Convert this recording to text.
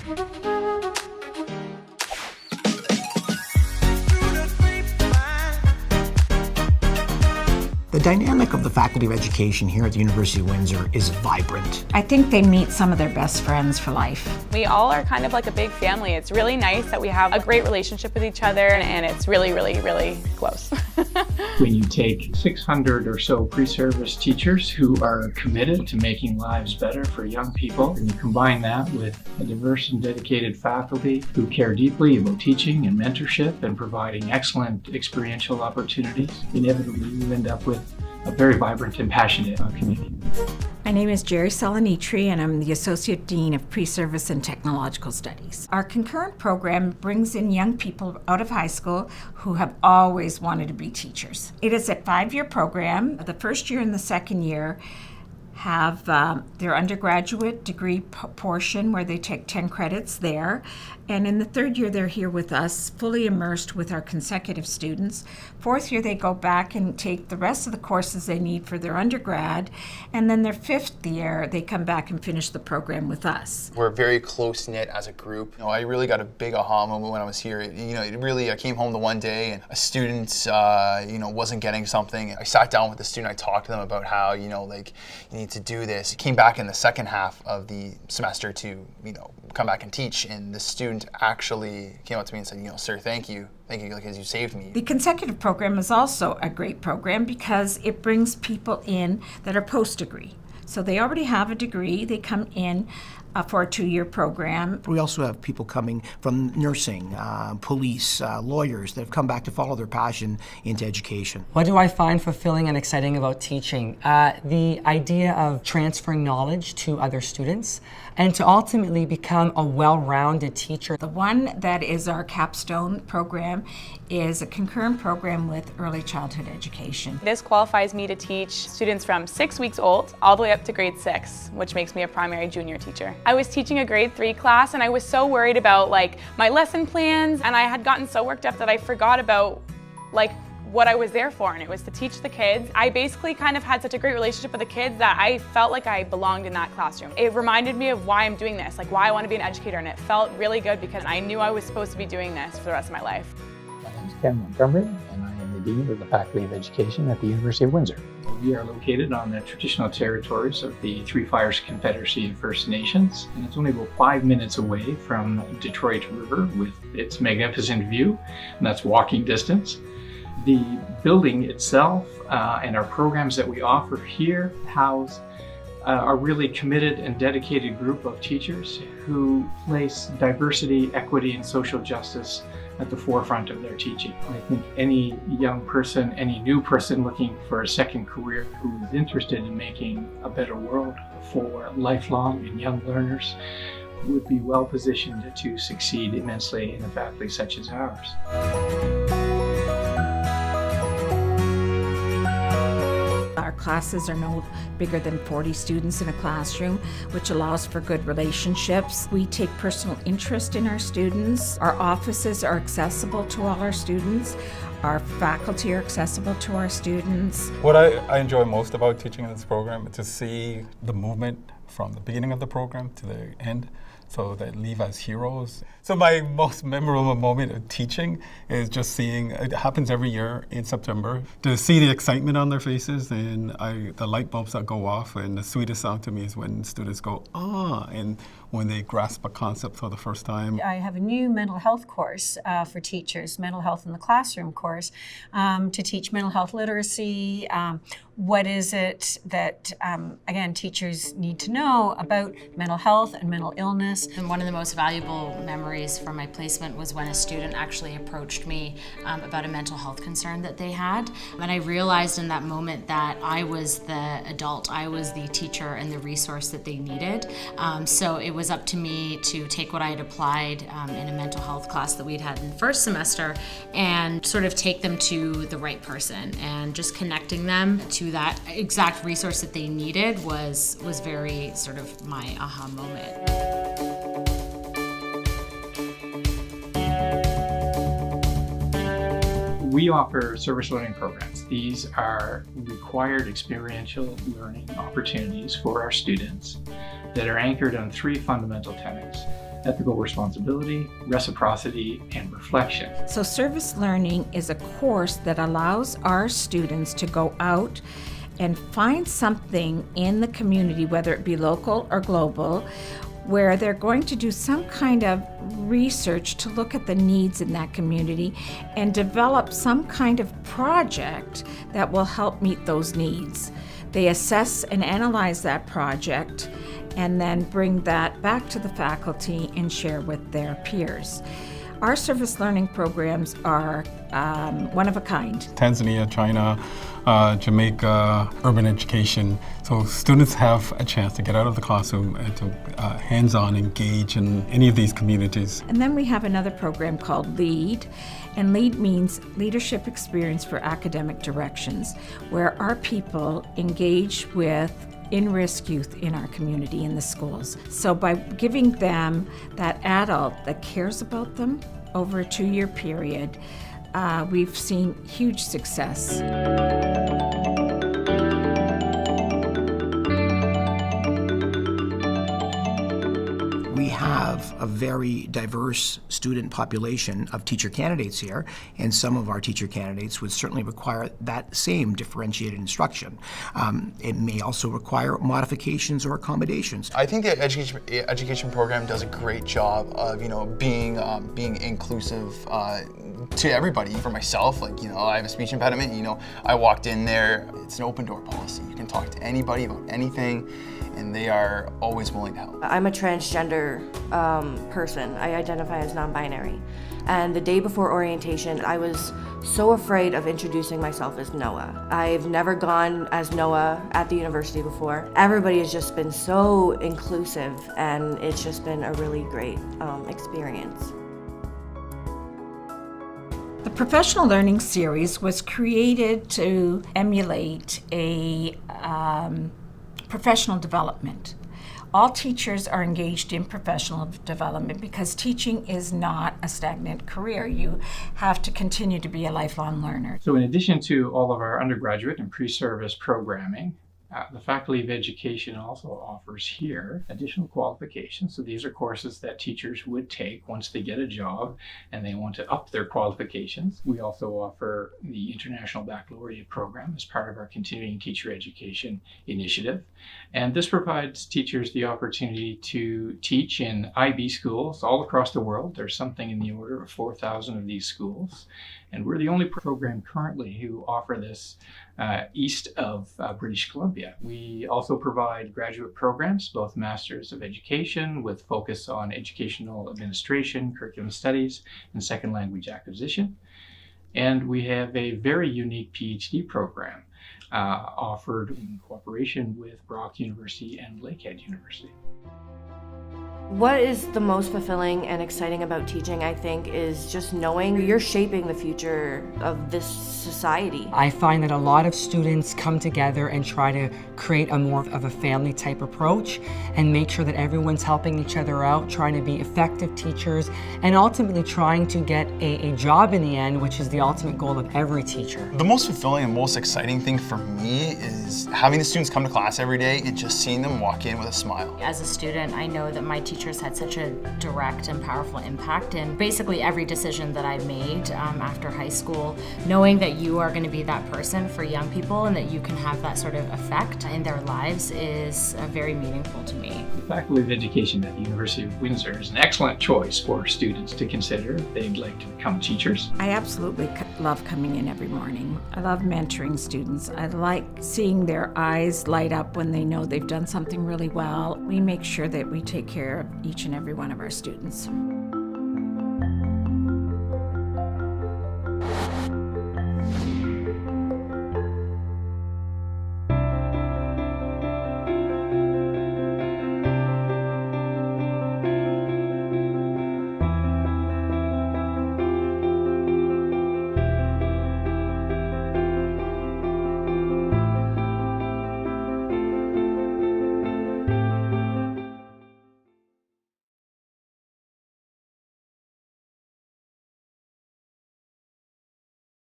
The dynamic of the Faculty of Education here at the University of Windsor is vibrant. I think they meet some of their best friends for life. We all are kind of like a big family. It's really nice that we have a great relationship with each other, and it's really, really, really close. When you take 600 or so pre-service teachers who are committed to making lives better for young people, and you combine that with a diverse and dedicated faculty who care deeply about teaching and mentorship and providing excellent experiential opportunities, inevitably you end up with a very vibrant and passionate community. My name is Jerry Salanitri, and I'm the Associate Dean of Pre-Service and Technological Studies. Our concurrent program brings in young people out of high school who have always wanted to be teachers. It is a 5-year program. The first year and the second year have their undergraduate degree portion where they take 10 credits there. And in the third year, they're here with us, fully immersed with our consecutive students. Fourth year, they go back and take the rest of the courses they need for their undergrad. And then their fifth year, they come back and finish the program with us. We're very close-knit as a group. I really got a big aha moment when I was here. I came home the one day and a student, wasn't getting something. I sat down with the student, I talked to them about how, you need to do this. Came back in the second half of the semester to, come back and teach, and the student actually came up to me and said, sir, thank you, because you saved me. The consecutive program is also a great program because it brings people in that are post-degree. So they already have a degree, they come in for a 2-year program. We also have people coming from nursing, police, lawyers that have come back to follow their passion into education. What do I find fulfilling and exciting about teaching? The idea of transferring knowledge to other students and to ultimately become a well-rounded teacher. The one that is our capstone program is a concurrent program with early childhood education. This qualifies me to teach students from 6 weeks old all the way up to grade 6, which makes me a primary junior teacher. I was teaching a grade 3 class, and I was so worried about my lesson plans, and I had gotten so worked up that I forgot about what I was there for, and it was to teach the kids. I basically kind of had such a great relationship with the kids that I felt like I belonged in that classroom. It reminded me of why I'm doing this, why I want to be an educator, and it felt really good because I knew I was supposed to be doing this for the rest of my life. My name is Ken Montgomery, and I am the Dean of the Faculty of Education at the University of Windsor. We are located on the traditional territories of the Three Fires Confederacy of First Nations, and it's only about 5 minutes away from Detroit River with its magnificent view, and that's walking distance. The building itself and our programs that we offer here house a really committed and dedicated group of teachers who place diversity, equity, and social justice at the forefront of their teaching. I think any young person, any new person looking for a second career who is interested in making a better world for lifelong and young learners would be well positioned to succeed immensely in a faculty such as ours. Our classes are no bigger than 40 students in a classroom, which allows for good relationships. We take personal interest in our students. Our offices are accessible to all our students. Our faculty are accessible to our students. What I enjoy most about teaching in this program is to see the movement from the beginning of the program to the end, so they leave as heroes. So my most memorable moment of teaching is just seeing, it happens every year in September, to see the excitement on their faces and the light bulbs that go off, and the sweetest sound to me is when students go, ah, and when they grasp a concept for the first time. I have a new mental health course for teachers, mental health in the classroom course, to teach mental health literacy. What is it that, again, teachers need to know about mental health and mental illness? And one of the most valuable memories from my placement was when a student actually approached me about a mental health concern that they had. And I realized in that moment that I was the adult, I was the teacher and the resource that they needed. So it was up to me to take what I had applied in a mental health class that we'd had in the first semester and sort of take them to the right person, and just connecting them to that exact resource that they needed was very sort of my aha moment. We offer service learning programs. These are required experiential learning opportunities for our students that are anchored on 3 fundamental tenets. ethical responsibility, reciprocity, and reflection. So service learning is a course that allows our students to go out and find something in the community, whether it be local or global, where they're going to do some kind of research to look at the needs in that community and develop some kind of project that will help meet those needs. They assess and analyze that project and then bring that back to the faculty and share with their peers. Our service learning programs are one of a kind. Tanzania, China, Jamaica, urban education. So students have a chance to get out of the classroom and to hands-on engage in any of these communities. And then we have another program called LEAD, and LEAD means Leadership Experience for Academic Directions, where our people engage with in-risk youth in our community, in the schools. So by giving them that adult that cares about them over a 2-year period, we've seen huge success. We have a very diverse student population of teacher candidates here, and some of our teacher candidates would certainly require that same differentiated instruction. It may also require modifications or accommodations. I think the education program does a great job of, being inclusive to everybody. For myself, I have a speech impediment. I walked in there. It's an open door policy. You can talk to anybody about anything, and they are always willing to help. I'm a transgender person. I identify as non-binary. And the day before orientation, I was so afraid of introducing myself as Noah. I've never gone as Noah at the university before. Everybody has just been so inclusive, and it's just been a really great experience. The Professional Learning Series was created to emulate a professional development. All teachers are engaged in professional development because teaching is not a stagnant career. You have to continue to be a lifelong learner. So in addition to all of our undergraduate and pre-service programming, the Faculty of Education also offers here additional qualifications. So these are courses that teachers would take once they get a job and they want to up their qualifications. We also offer the International Baccalaureate program as part of our Continuing Teacher Education initiative. And this provides teachers the opportunity to teach in IB schools all across the world. There's something in the order of 4,000 of these schools. And we're the only program currently who offer this east of British Columbia. We also provide graduate programs, both Masters of Education with focus on educational administration, curriculum studies, and second language acquisition. And we have a very unique PhD program offered in cooperation with Brock University and Lakehead University. What is the most fulfilling and exciting about teaching, I think, is just knowing you're shaping the future of this society. I find that a lot of students come together and try to create a more of a family type approach and make sure that everyone's helping each other out, trying to be effective teachers, and ultimately trying to get a job in the end, which is the ultimate goal of every teacher. The most fulfilling and most exciting thing for me is having the students come to class every day and just seeing them walk in with a smile. As a student, I know that my teachers had such a direct and powerful impact in basically every decision that I made after high school. Knowing that you are going to be that person for young people and that you can have that sort of effect in their lives is very meaningful to me. The Faculty of Education at the University of Windsor is an excellent choice for students to consider if they'd like to become teachers. I absolutely love coming in every morning. I love mentoring students. I like seeing their eyes light up when they know they've done something really well. We make sure that we take care of each and every one of our students.